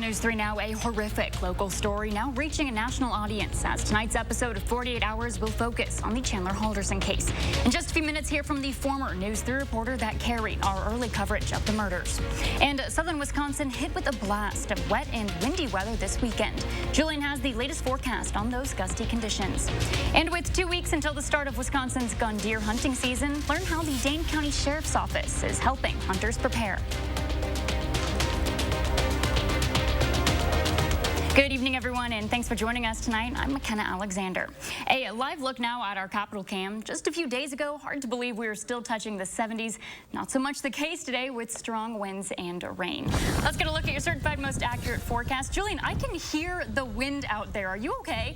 News 3 now, a horrific local story now reaching a national audience as tonight's episode of 48 Hours will focus on the Chandler Halderson case. In just a few minutes, hear from the former News 3 reporter that carried our early coverage of the murders. And southern Wisconsin hit with a blast of wet and windy weather this weekend. Julian has the latest forecast on those gusty conditions. And with 2 weeks until the start of Wisconsin's gun deer hunting season, learn how the Dane County Sheriff's Office is helping hunters prepare. Good evening, everyone, and thanks for joining us tonight. I'm McKenna Alexander. A live look now at our Capitol cam. Just a few days ago, hard to believe we were still touching the 70s. Not so much the case today with strong winds and rain. Let's get a look at your certified most accurate forecast. Julian, I can hear the wind out there. Are you okay?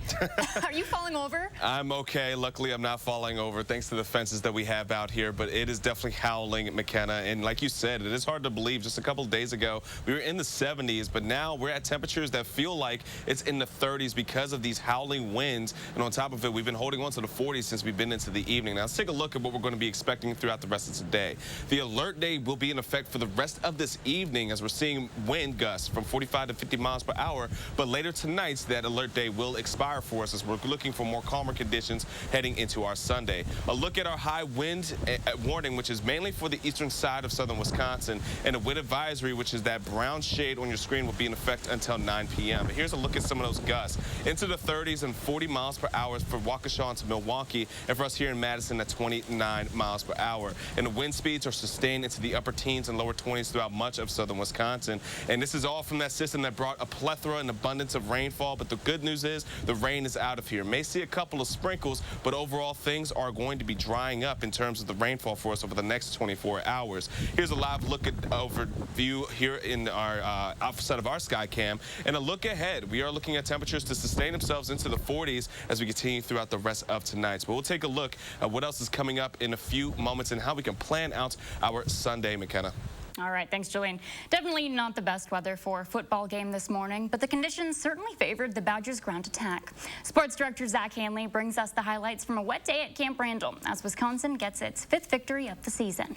Are you falling over? I'm okay. Luckily, I'm not falling over thanks to the fences that we have out here, but it is definitely howling, McKenna. And like you said, it is hard to believe. Just a couple of days ago, we were in the 70s, but now we're at temperatures that feel like it's in the 30s because of these howling winds. And on top of it, we've been holding on to the 40s since we've been into the evening. Now, let's take a look at what we're going to be expecting throughout the rest of today. The alert day will be in effect for the rest of this evening as we're seeing wind gusts from 45 to 50 miles per hour. But later tonight, that alert day will expire for us as we're looking for more calmer conditions heading into our Sunday. A look at our high wind warning, which is mainly for the eastern side of southern Wisconsin, and a wind advisory, which is that brown shade on your screen, will be in effect until 9 p.m. But here's a look at some of those gusts into the 30s and 40 miles per hour for Waukesha to Milwaukee, and for us here in Madison at 29 miles per hour. And the wind speeds are sustained into the upper teens and lower 20s throughout much of southern Wisconsin. And this is all from that system that brought a plethora and abundance of rainfall. But the good news is the rain is out of here. May see a couple of sprinkles, but overall things are going to be drying up in terms of the rainfall for us over the next 24 hours. Here's a live look at overview here in our outside of our sky cam, and a look ahead. We are looking at temperatures to sustain themselves into the 40s as we continue throughout the rest of tonight. But we'll take a look at what else is coming up in a few moments and how we can plan out our Sunday, McKenna. All right, thanks, Julian. Definitely not the best weather for a football game this morning, but the conditions certainly favored the Badgers' ground attack. Sports director Zach Hanley brings us the highlights from a wet day at Camp Randall as Wisconsin gets its 5th victory of the season.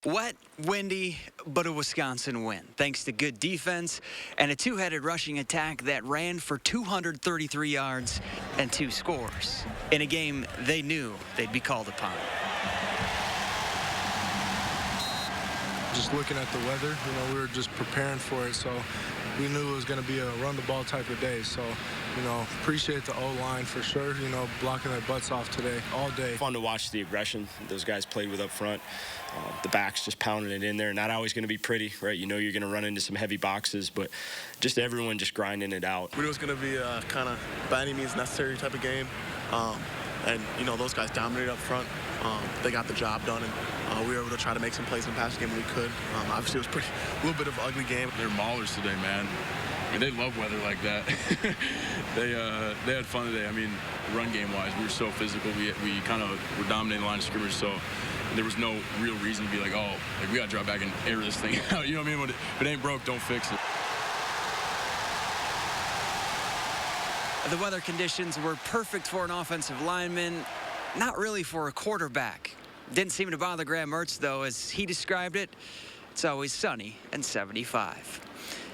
Wet, windy, but a Wisconsin win, thanks to good defense and a two-headed rushing attack that ran for 233 yards and 2 scores in a game they knew they'd be called upon. Just looking at the weather, we were just preparing for it, so we knew it was going to be a run-the-ball type of day. So, appreciate the O-line for sure, blocking their butts off today, all day. Fun to watch the aggression those guys played with up front. The backs just pounding it in there. Not always going to be pretty, right? You're going to run into some heavy boxes, but just everyone just grinding it out. We knew it was going to be a kind of by any means necessary type of game. And, those guys dominated up front. They got the job done, and we were able to try to make some plays in the passing game when we could. Obviously, it was a little bit of an ugly game. They're maulers today, man. I mean, they love weather like that. They had fun today. I mean, run game-wise, we were so physical. We kind of were dominating the line of scrimmage, so there was no real reason to be like, we got to drop back and air this thing out. You know what I mean? When if it ain't broke, don't fix it. The weather conditions were perfect for an offensive lineman, not really for a quarterback. Didn't seem to bother Graham Mertz, though, as he described it. It's always sunny and 75.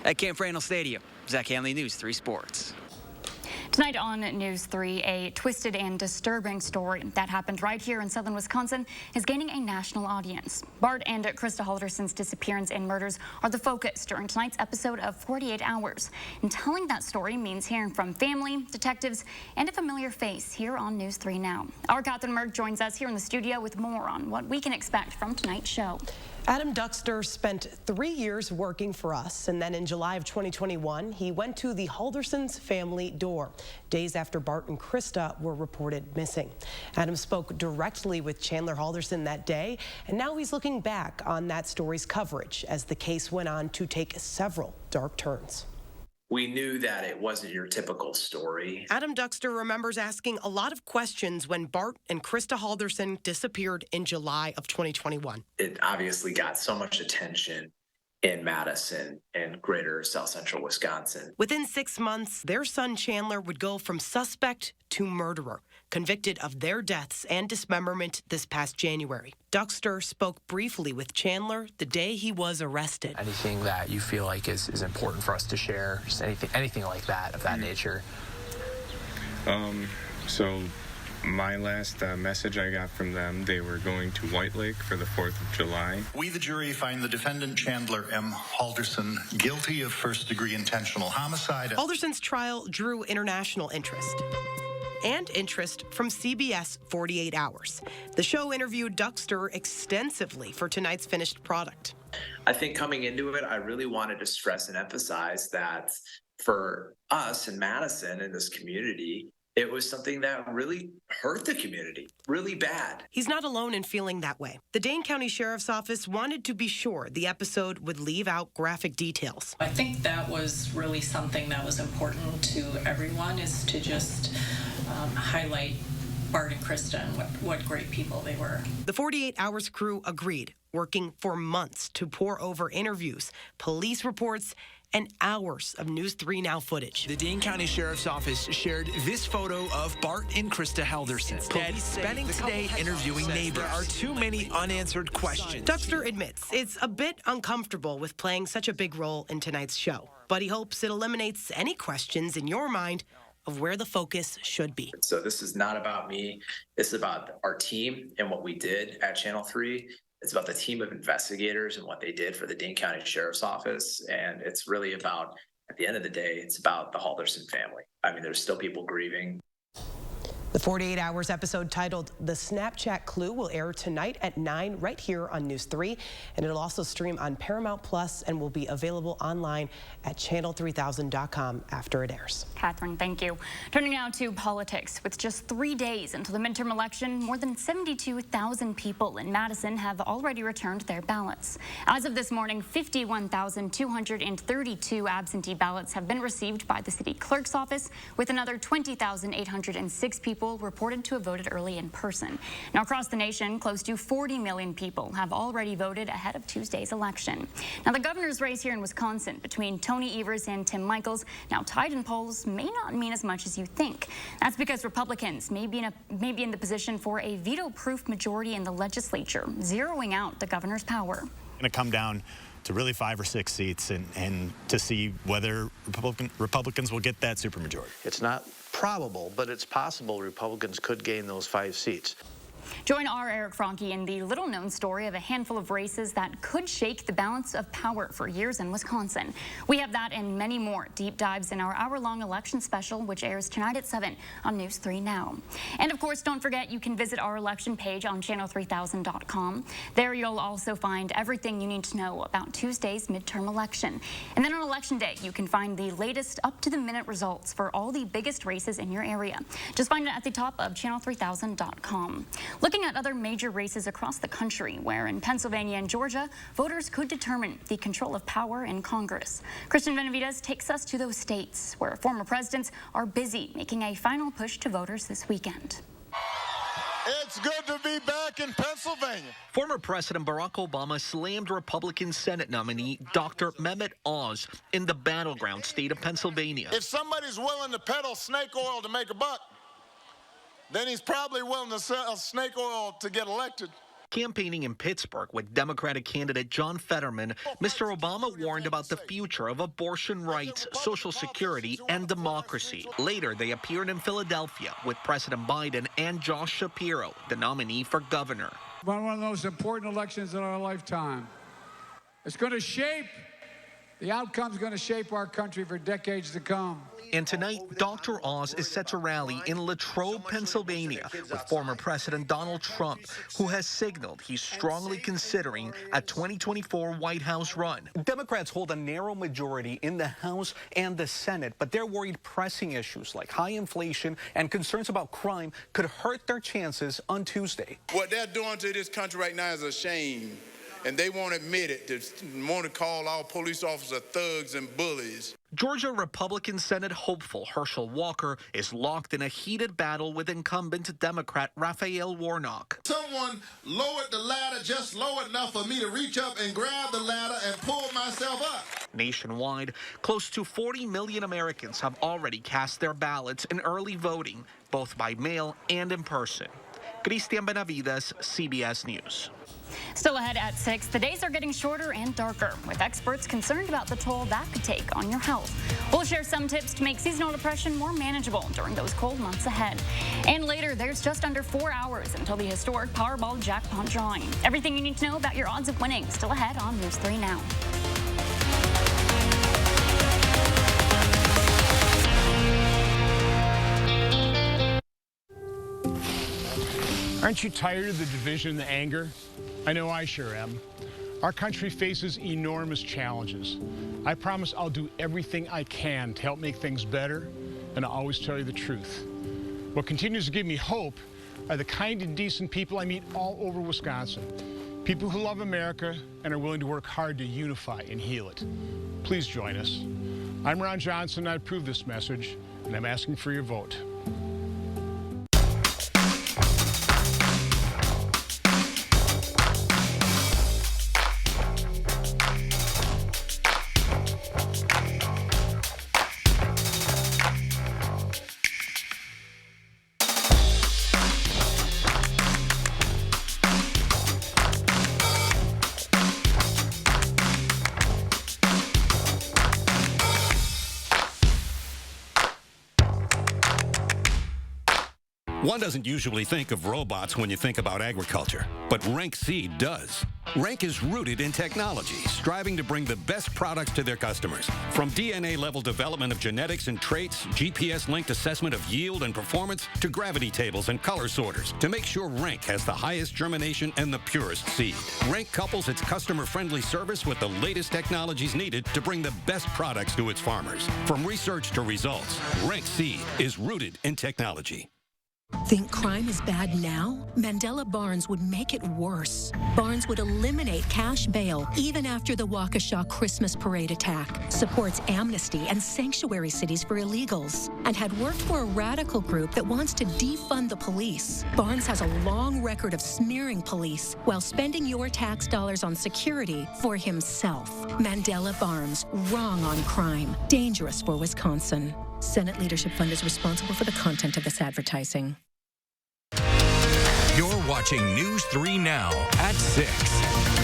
At Camp Randall Stadium, Zach Hanley, News 3 Sports. Tonight on News 3, a twisted and disturbing story that happened right here in southern Wisconsin is gaining a national audience. Bart and Krista Halderson's disappearance and murders are the focus during tonight's episode of 48 Hours. And telling that story means hearing from family, detectives, and a familiar face here on News 3 Now. Our Catherine Merck joins us here in the studio with more on what we can expect from tonight's show. Adam Duxter spent 3 years working for us, and then in July of 2021, he went to the Haldersons' family door, days after Bart and Krista were reported missing. Adam spoke directly with Chandler Halderson that day, and now he's looking back on that story's coverage as the case went on to take several dark turns. We knew that it wasn't your typical story. Adam Duxter remembers asking a lot of questions when Bart and Krista Halderson disappeared in July of 2021. It obviously got so much attention in Madison and greater South Central Wisconsin. Within 6 months, their son Chandler would go from suspect to murderer. convicted of their deaths and dismemberment this past January. Duxter spoke briefly with Chandler the day he was arrested. Anything that you feel like is important for us to share, just anything like that, of that nature? So my last message I got from them, they were going to White Lake for the 4th of July. We, the jury, find the defendant, Chandler M. Halderson, guilty of first-degree intentional homicide. Halderson's trial drew international interest and interest from CBS 48 Hours. The show interviewed Duxter extensively for tonight's finished product. I think coming into it, I really wanted to stress and emphasize that for us in Madison, in this community, it was something that really hurt the community, really bad. He's not alone in feeling that way. The Dane County Sheriff's Office wanted to be sure the episode would leave out graphic details. I think that was really something that was important to everyone, is to just highlight Bart and Krista and what great people they were. The 48 Hours crew agreed, working for months to pour over interviews, police reports, and hours of News 3 Now footage. The Dane County Sheriff's Office shared this photo of Bart and Krista Halderson. Instead, spending today interviewing neighbors. There are too many unanswered questions. Duxter admits it's a bit uncomfortable with playing such a big role in tonight's show, but he hopes it eliminates any questions in your mind of where the focus should be. So this is not about me. It's about our team and what we did at Channel 3. It's about the team of investigators and what they did for the Dane County Sheriff's Office. And it's really about, at the end of the day, it's about the Halderson family. I mean, there's still people grieving. The 48 Hours episode titled The Snapchat Clue will air tonight at 9 right here on News 3. And it'll also stream on Paramount Plus and will be available online at channel3000.com after it airs. Catherine, thank you. Turning now to politics. With just 3 days until the midterm election, more than 72,000 people in Madison have already returned their ballots. As of this morning, 51,232 absentee ballots have been received by the city clerk's office, with another 20,806 people reported to have voted early in person. Now, across the nation, close to 40 million people have already voted ahead of Tuesday's election. Now, the governor's race here in Wisconsin between Tony Evers and Tim Michels, now tied in polls, may not mean as much as you think. That's because Republicans may be in the position for a veto-proof majority in the legislature, zeroing out the governor's power. It's going to come down to really 5 or 6 seats and to see whether Republicans will get that supermajority. It's not probable, but it's possible Republicans could gain those 5 seats. Join our Eric Franke in the little-known story of a handful of races that could shake the balance of power for years in Wisconsin. We have that and many more deep dives in our hour-long election special, which airs tonight at 7 on News 3 Now. And of course, don't forget you can visit our election page on channel3000.com. There you'll also find everything you need to know about Tuesday's midterm election. And then on Election Day, you can find the latest up-to-the-minute results for all the biggest races in your area. Just find it at the top of channel3000.com. Looking at other major races across the country, where in Pennsylvania and Georgia, voters could determine the control of power in Congress. Christian Benavides takes us to those states where former presidents are busy making a final push to voters this weekend. It's good to be back in Pennsylvania. Former President Barack Obama slammed Republican Senate nominee Dr. Mehmet Oz in the battleground state of Pennsylvania. If somebody's willing to peddle snake oil to make a buck, then he's probably willing to sell snake oil to get elected. Campaigning in Pittsburgh with Democratic candidate John Fetterman, Mr. Obama warned about the future of abortion rights, Social Security, and democracy. Later, they appeared in Philadelphia with President Biden and Josh Shapiro, the nominee for governor. One of the most important elections in our lifetime. It's going to shape, the outcome's going to shape our country for decades to come. And tonight, Dr. Oz is set to rally in Latrobe, Pennsylvania, with former President Donald Trump, who has signaled he's strongly considering a 2024 White House run. Democrats hold a narrow majority in the House and the Senate, but they're worried pressing issues like high inflation and concerns about crime could hurt their chances on Tuesday. What they're doing to this country right now is a shame, and they won't admit it. They want to call all police officers thugs and bullies. Georgia Republican Senate hopeful Herschel Walker is locked in a heated battle with incumbent Democrat Raphael Warnock. Someone lowered the ladder just low enough for me to reach up and grab the ladder and pull myself up. Nationwide, close to 40 million Americans have already cast their ballots in early voting, both by mail and in person. Cristian Benavides, CBS News. Still ahead at 6, the days are getting shorter and darker, with experts concerned about the toll that could take on your health. We'll share some tips to make seasonal depression more manageable during those cold months ahead. And later, there's just under 4 hours until the historic Powerball jackpot drawing. Everything you need to know about your odds of winning still ahead on News 3 Now. Aren't you tired of the division and the anger? I know I sure am. Our country faces enormous challenges. I promise I'll do everything I can to help make things better, and I'll always tell you the truth. What continues to give me hope are the kind and decent people I meet all over Wisconsin. People who love America and are willing to work hard to unify and heal it. Please join us. I'm Ron Johnson, I approve this message, and I'm asking for your vote. One doesn't usually think of robots when you think about agriculture, but Rank Seed does. Rank is rooted in technology, striving to bring the best products to their customers. From DNA-level development of genetics and traits, GPS-linked assessment of yield and performance, to gravity tables and color sorters, to make sure Rank has the highest germination and the purest seed. Rank couples its customer-friendly service with the latest technologies needed to bring the best products to its farmers. From research to results, Rank Seed is rooted in technology. Think crime is bad now? Mandela Barnes would make it worse. Barnes would eliminate cash bail even after the Waukesha Christmas parade attack, supports amnesty and sanctuary cities for illegals, and had worked for a radical group that wants to defund the police. Barnes has a long record of smearing police while spending your tax dollars on security for himself. Mandela Barnes, wrong on crime, dangerous for Wisconsin. Senate Leadership Fund is responsible for the content of this advertising. You're watching News 3 Now at 6.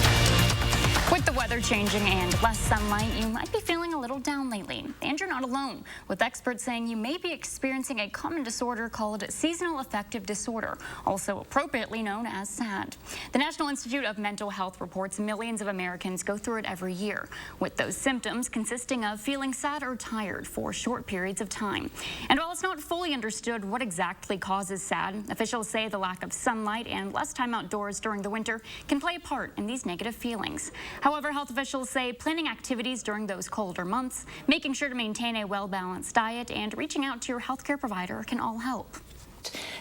With the weather changing and less sunlight, you might be feeling a little down lately. And you're not alone, with experts saying you may be experiencing a common disorder called seasonal affective disorder, also appropriately known as SAD. The National Institute of Mental Health reports millions of Americans go through it every year, with those symptoms consisting of feeling sad or tired for short periods of time. And while it's not fully understood what exactly causes SAD, officials say the lack of sunlight and less time outdoors during the winter can play a part in these negative feelings. However, health officials say planning activities during those colder months, making sure to maintain a well-balanced diet, and reaching out to your healthcare provider can all help.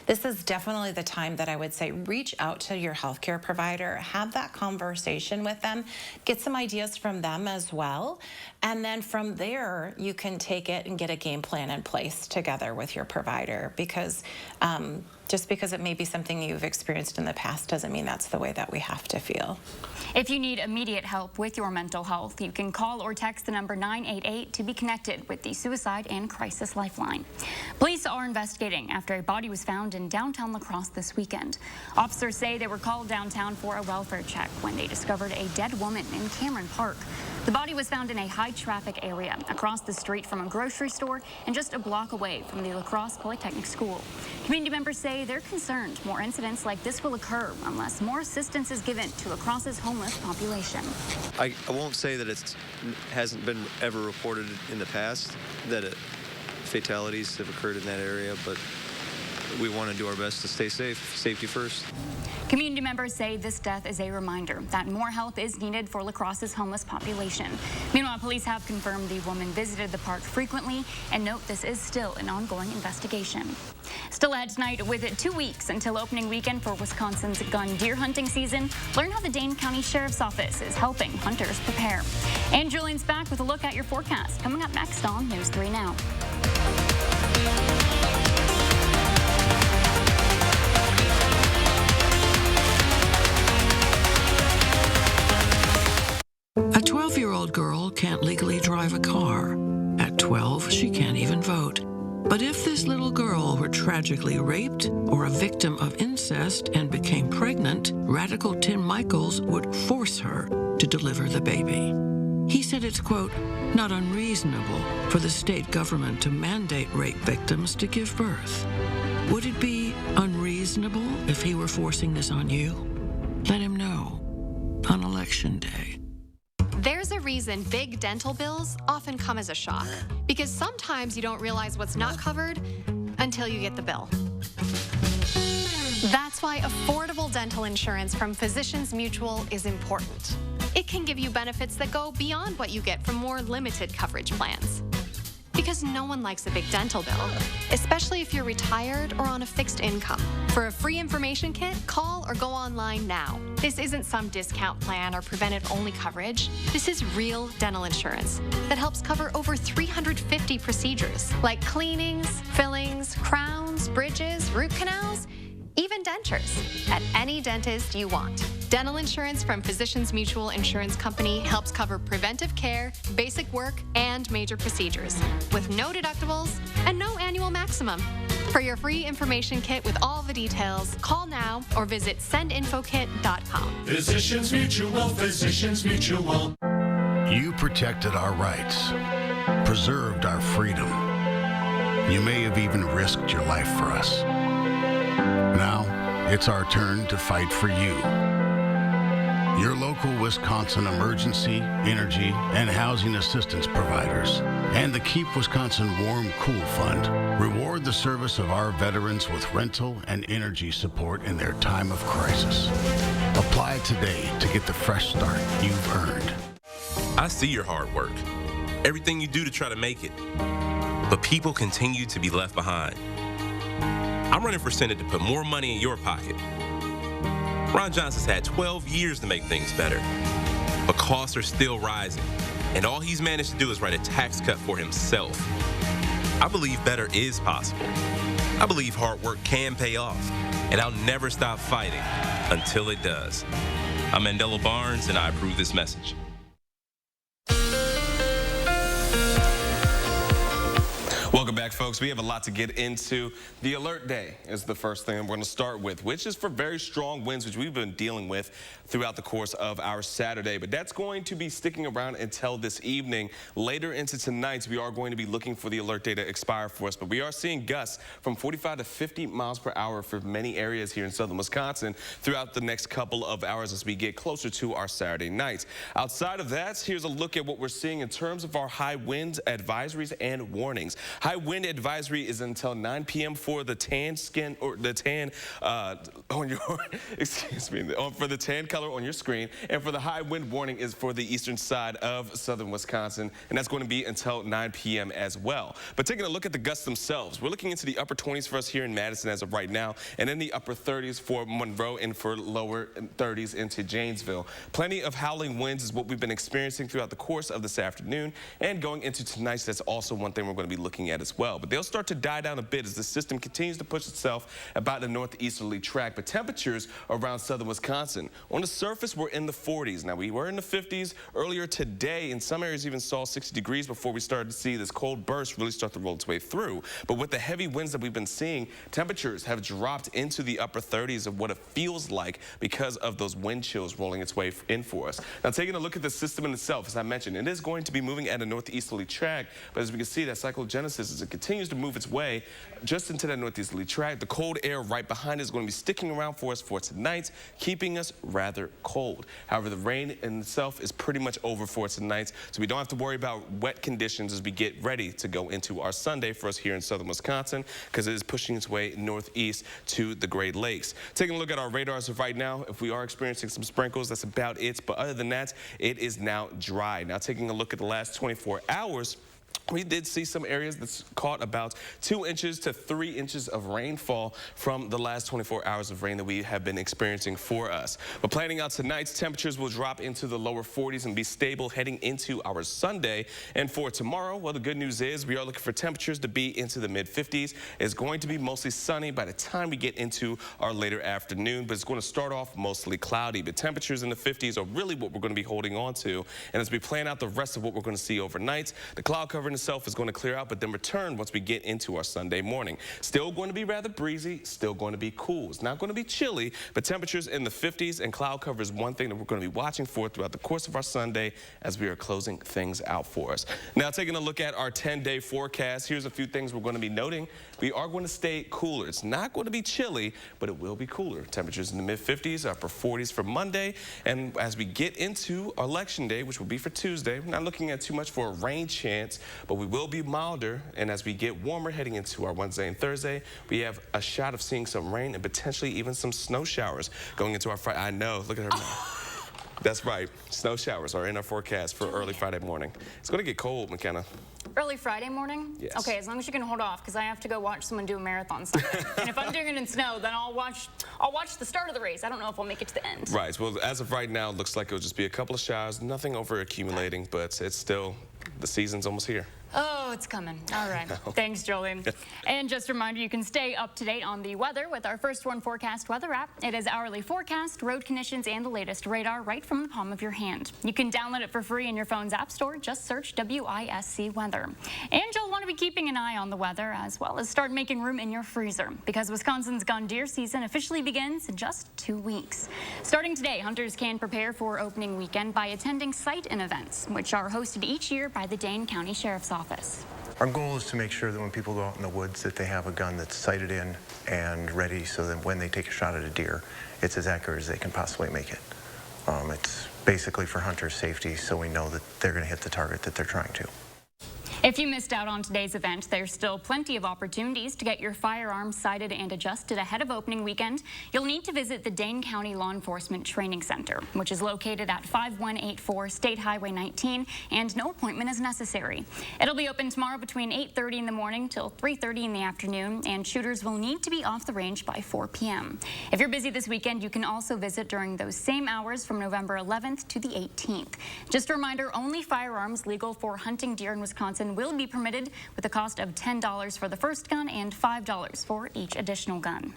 This is definitely the time that I would say reach out to your healthcare provider, have that conversation with them, get some ideas from them as well, and then from there you can take it and get a game plan in place together with your provider, because just because it may be something you've experienced in the past doesn't mean that's the way that we have to feel. If you need immediate help with your mental health, you can call or text the number 988 to be connected with the Suicide and Crisis Lifeline. Police are investigating after a body was found in downtown La Crosse this weekend. Officers say they were called downtown for a welfare check when they discovered a dead woman in Cameron Park. The body was found in a high-traffic area across the street from a grocery store and just a block away from the La Crosse Polytechnic School. Community members say they're concerned more incidents like this will occur unless more assistance is given to La Crosse's homeless population. I won't say that it hasn't been ever reported in the past that fatalities have occurred in that area, but we want to do our best to stay safe. Safety first. Community members say this death is a reminder that more help is needed for La Crosse's homeless population. Meanwhile, police have confirmed the woman visited the park frequently and note this is still an ongoing investigation. Still ahead tonight, with 2 weeks until opening weekend for Wisconsin's gun deer hunting season, learn how the Dane County Sheriff's Office is helping hunters prepare. And Julian's back with a look at your forecast coming up next on News 3 Now. A 12-year-old 11-year-old girl can't legally drive a car. At 12, she can't even vote. But if this little girl were tragically raped or a victim of incest and became pregnant, Radical Tim Michaels would force her to deliver the baby. He said it's, quote, not unreasonable for the state government to mandate rape victims to give birth. Would it be unreasonable if he were forcing this on you? Let him know on Election Day. There's a reason big dental bills often come as a shock, because sometimes you don't realize what's not covered until you get the bill. That's why affordable dental insurance from Physicians Mutual is important. It can give you benefits that go beyond what you get from more limited coverage plans. Because no one likes a big dental bill, especially if you're retired or on a fixed income. For a free information kit, call or go online now. This isn't some discount plan or preventive-only coverage. This is real dental insurance that helps cover over 350 procedures, like cleanings, fillings, crowns, bridges, root canals, even dentures, at any dentist you want. Dental insurance from Physicians Mutual Insurance Company helps cover preventive care, basic work, and major procedures, with no deductibles and no annual maximum. For your free information kit with all the details, call now or visit sendinfokit.com. Physicians Mutual, Physicians Mutual. You protected our rights, preserved our freedom. You may have even risked your life for us. Now, it's our turn to fight for you. Your local Wisconsin emergency, energy, and housing assistance providers and the Keep Wisconsin Warm Cool Fund reward the service of our veterans with rental and energy support in their time of crisis. Apply today to get the fresh start you've earned. I see your hard work, everything you do to try to make it, but people continue to be left behind. I'm running for Senate to put more money in your pocket. Ron Johnson's had 12 years to make things better, but costs are still rising, and all he's managed to do is write a tax cut for himself. I believe better is possible. I believe hard work can pay off, and I'll never stop fighting until it does. I'm Mandela Barnes, and I approve this message. Welcome back, folks. We have a lot to get into. The alert day is the first thing I'm going to start with, which is for very strong winds, which we've been dealing with throughout the course of our Saturday. But that's going to be sticking around until this evening. Later into tonight, we are going to be looking for the alert day to expire for us. But we are seeing gusts from 45 to 50 miles per hour for many areas here in southern Wisconsin throughout the next couple of hours as we get closer to our Saturday night. Outside of that, here's a look at what we're seeing in terms of our high wind advisories and warnings. High wind advisory is until 9 p.m. for the tan skin, or the tan on your, excuse me, for the tan color on your screen. And for the high wind warning is for the eastern side of southern Wisconsin. And that's going to be until 9 p.m. as well. But taking a look at the gusts themselves, we're looking into the upper 20s for us here in Madison as of right now, and in the upper 30s for Monroe and for lower 30s into Janesville. Plenty of howling winds is what we've been experiencing throughout the course of this afternoon. And going into tonight, that's also one thing we're going to be looking at as well. But they'll start to die down a bit as the system continues to push itself about the northeasterly track. But temperatures around southern Wisconsin, on the surface, we're in the 40s. Now, we were in the 50s earlier today. In some areas even saw 60 degrees before we started to see this cold burst really start to roll its way through. But with the heavy winds that we've been seeing, temperatures have dropped into the upper 30s of what it feels like because of those wind chills rolling its way in for us. Now, taking a look at the system in itself, as I mentioned, it is going to be moving at a northeasterly track. But as we can see, that cyclogenesis as it continues to move its way just into that northeasterly track. The cold air right behind it is going to be sticking around for us for tonight, keeping us rather cold. However, the rain in itself is pretty much over for tonight, so we don't have to worry about wet conditions as we get ready to go into our Sunday for us here in southern Wisconsin, because it is pushing its way northeast to the Great Lakes. Taking a look at our radars right now, if we are experiencing some sprinkles, that's about it. But other than that, it is now dry. Now, taking a look at the last 24 hours, We did see some areas that's caught about 2 inches to 3 inches of rainfall from the last 24 hours of rain that we have been experiencing for us. But planning out tonight's temperatures will drop into the lower 40s and be stable heading into our Sunday. And for tomorrow, well, the good news is we are looking for temperatures to be into the mid-50s. It's going to be mostly sunny by the time we get into our later afternoon, but it's going to start off mostly cloudy. But temperatures in the 50s are really what we're going to be holding on to. And as we plan out the rest of what we're going to see overnight, the cloud cover itself is going to clear out, but then return once we get into our Sunday morning. Still going to be rather breezy, still going to be cool. It's not going to be chilly, but temperatures in the 50s, and cloud cover is one thing that we're going to be watching for throughout the course of our Sunday as we are closing things out for us. Now, taking a look at our 10-day forecast, here's a few things we're going to be noting. We are going to stay cooler. It's not going to be chilly, but it will be cooler. Temperatures in the mid-50s, upper 40s for Monday, and as we get into Election Day, which will be for Tuesday, we're not looking at too much for a rain chance, but we will be milder, and as we get warmer heading into our Wednesday and Thursday, we have a shot of seeing some rain and potentially even some snow showers going into our Friday. I know, look at her now. That's right, snow showers are in our forecast for early Friday morning. It's going to get cold, McKenna. Early Friday morning? Yes. Okay, as long as you can hold off, because I have to go watch someone do a marathon Sunday. And if I'm doing it in snow, then I'll watch the start of the race. I don't know if I'll make it to the end. Right, well, as of right now, it looks like it'll just be a couple of showers, nothing over accumulating, but it's still, the season's almost here. Oh, it's coming. All right. Thanks, Julian. And just a reminder, you can stay up to date on the weather with our First One Forecast weather app. It is hourly forecast, road conditions, and the latest radar right from the palm of your hand. You can download it for free in your phone's app store. Just search WISC weather. And you'll want to be keeping an eye on the weather as well as start making room in your freezer because Wisconsin's gone deer season officially begins in just 2 weeks. Starting today, hunters can prepare for opening weekend by attending sight-in events, which are hosted each year by the Dane County Sheriff's Office. Our goal is to make sure that when people go out in the woods that they have a gun that's sighted in and ready so that when they take a shot at a deer, it's as accurate as they can possibly make it. It's basically for hunters' safety so we know that they're going to hit the target that they're trying to. If you missed out on today's event, there's still plenty of opportunities to get your firearms sighted and adjusted ahead of opening weekend. You'll need to visit the Dane County Law Enforcement Training Center, which is located at 5184 State Highway 19, and no appointment is necessary. It'll be open tomorrow between 8:30 in the morning till 3:30 in the afternoon, and shooters will need to be off the range by 4 p.m. If you're busy this weekend, you can also visit during those same hours from November 11th to the 18th. Just a reminder, only firearms legal for hunting deer in Wisconsin will be permitted with a cost of $10 for the first gun and $5 for each additional gun.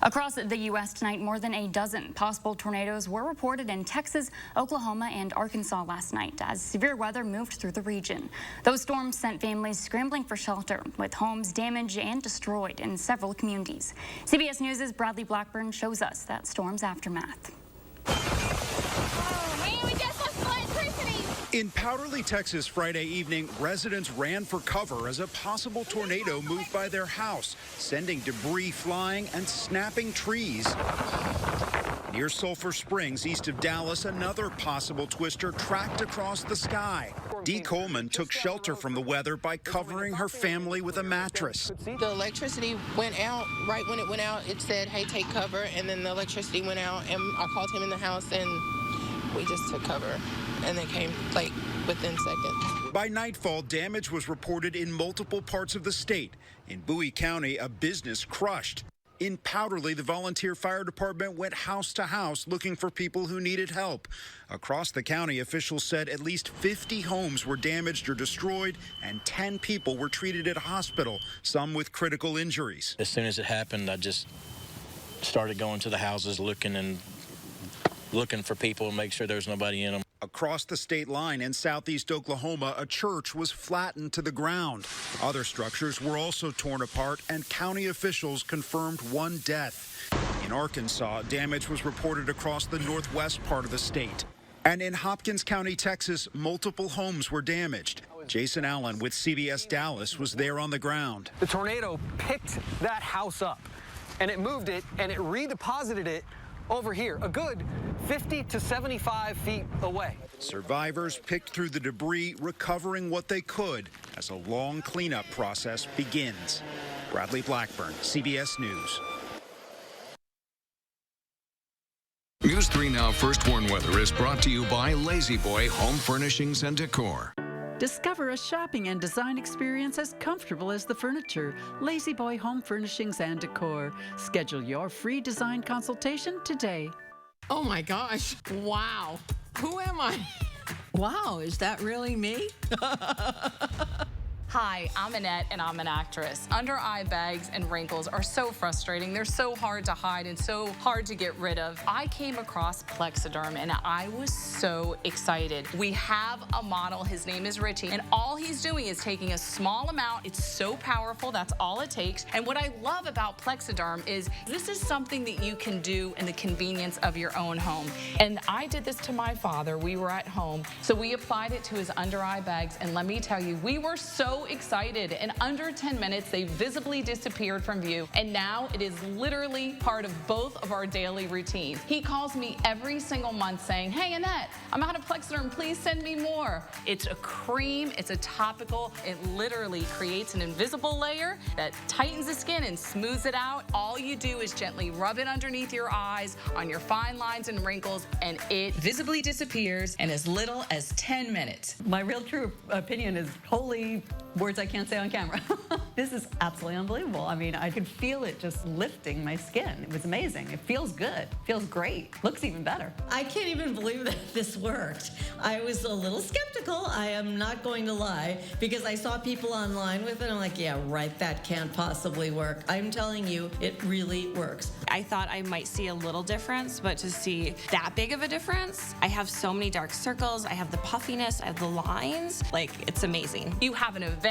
Across the U.S. tonight, more than a dozen possible tornadoes were reported in Texas, Oklahoma, and Arkansas last night as severe weather moved through the region. Those storms sent families scrambling for shelter, with homes damaged and destroyed in several communities. CBS News' Bradley Blackburn shows us that storm's aftermath. In Powderly, Texas, Friday evening, residents ran for cover as a possible tornado moved by their house, sending debris flying and snapping trees. Near Sulphur Springs, east of Dallas, another possible twister tracked across the sky. Dee Coleman took shelter from the weather by covering her family with a mattress. The electricity went out. Right when it went out, it said, hey, take cover. And then the electricity went out, and I called him in the house, and we just took cover. And they came, like, within seconds. By nightfall, damage was reported in multiple parts of the state. In Bowie County, a business crushed. In Powderly, the volunteer fire department went house to house looking for people who needed help. Across the county, officials said at least 50 homes were damaged or destroyed, and 10 people were treated at a hospital, some with critical injuries. As soon as it happened, I just started going to the houses looking for people and make sure there's nobody in them. Across the state line in southeast Oklahoma, a church was flattened to the ground. Other structures were also torn apart, and county officials confirmed one death. In Arkansas, damage was reported across the northwest part of the state. And in Hopkins County, Texas, multiple homes were damaged. Jason Allen with CBS Dallas was there on the ground. The tornado picked that house up, and it moved it, and it redeposited it over here, a good 50 to 75 feet away. Survivors picked through the debris, recovering what they could as a long cleanup process begins. Bradley Blackburn, CBS News. News 3 Now First Warn Weather is brought to you by Lazy Boy Home Furnishings and Decor. Discover a shopping and design experience as comfortable as the furniture. Lazy Boy Home Furnishings and Decor. Schedule your free design consultation today. Oh my gosh. Wow. Who am I? Wow, is that really me? Hi, I'm Annette, and I'm an actress. Under-eye bags and wrinkles are so frustrating. They're so hard to hide and so hard to get rid of. I came across Plexiderm, and I was so excited. We have a model. His name is Richie, and all he's doing is taking a small amount. It's so powerful. That's all it takes. And what I love about Plexiderm is this is something that you can do in the convenience of your own home. And I did this to my father. We were at home, so we applied it to his under-eye bags, and let me tell you, we were so excited. In under 10 minutes, they visibly disappeared from view, and now it is literally part of both of our daily routines. He calls me every single month saying, "Hey, Annette, I'm out of Plexiderm. Please send me more." It's a cream. It's a topical. It literally creates an invisible layer that tightens the skin and smooths it out. All you do is gently rub it underneath your eyes, on your fine lines and wrinkles, and it visibly disappears in as little as 10 minutes. My real true opinion is holy words I can't say on camera. This is absolutely unbelievable. I mean, I could feel it just lifting my skin. It was amazing. It feels good. Feels great. Looks even better. I can't even believe that this worked. I was a little skeptical, I am not going to lie, because I saw people online with it. I'm like, yeah, right, that can't possibly work. I'm telling you, it really works. I thought I might see a little difference, but to see that big of a difference, I have so many dark circles, I have the puffiness, I have the lines, like, it's amazing. You have an event,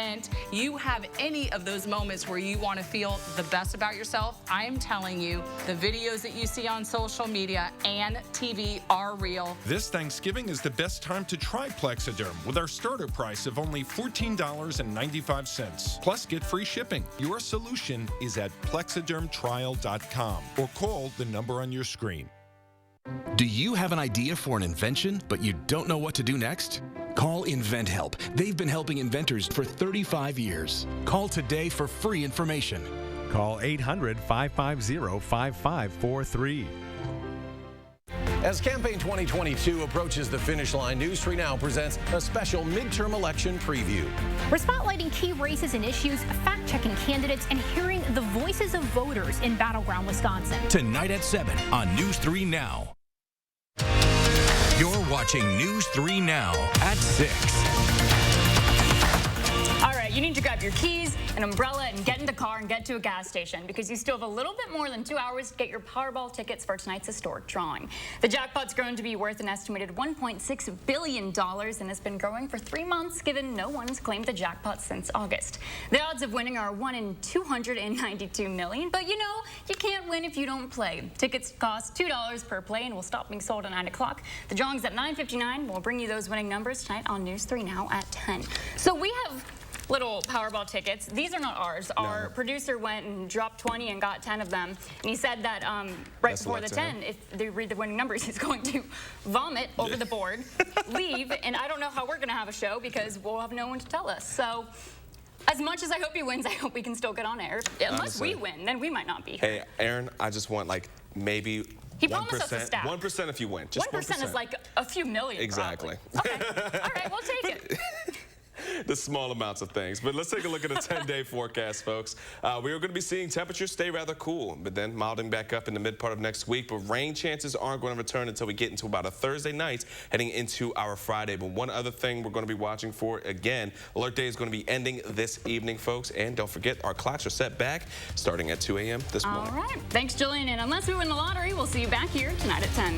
you have any of those moments where you want to feel the best about yourself, I am telling you, the videos that you see on social media and TV are real. This Thanksgiving is the best time to try Plexiderm with our starter price of only $14.95. Plus, get free shipping. Your solution is at plexidermtrial.com or call the number on your screen. Do you have an idea for an invention, but you don't know what to do next? Call InventHelp. They've been helping inventors for 35 years. Call today for free information. Call 800-550-5543. As Campaign 2022 approaches the finish line, News 3 Now presents a special midterm election preview. We're spotlighting key races and issues, fact-checking candidates, and hearing the voices of voters in battleground Wisconsin. Tonight at 7 on News 3 Now. You're watching News 3 Now at 6. All right, you need to grab your keys, an umbrella, and get in the car and get to a gas station because you still have a little bit more than 2 hours to get your Powerball tickets for tonight's historic drawing. The jackpot's grown to be worth an estimated $1.6 billion and has been growing for 3 months, given no one's claimed the jackpot since August. The odds of winning are 1 in 292 million, but you know, you can't win if you don't play. Tickets cost $2 per play and will stop being sold at 9 o'clock. The drawing's at 9:59. We'll bring you those winning numbers tonight on News 3 Now at 10. So we have little Powerball tickets. These are not ours. Our producer went and dropped 20 and got 10 of them. And he said that right before the 10, if they read the winning numbers, he's going to vomit over the board, leave, and I don't know how we're going to have a show because we'll have no one to tell us. So as much as I hope he wins, I hope we can still get on air. Unless Honestly, we win, then we might not be here. Hey, Aaron, I just want like maybe he promised us a stat. 1% if you win. Just 1% is like a few million. Exactly. Okay. All right, we'll take it. The small amounts of things. But let's take a look at a 10-day forecast, folks. We are going to be seeing temperatures stay rather cool, but then milding back up in the mid part of next week. But rain chances aren't going to return until we get into about a Thursday night, heading into our Friday. But one other thing we're going to be watching for, again, Alert Day is going to be ending this evening, folks. And don't forget, our clocks are set back starting at 2 a.m. this morning. All right. Thanks, Jillian. And unless we win the lottery, we'll see you back here tonight at 10.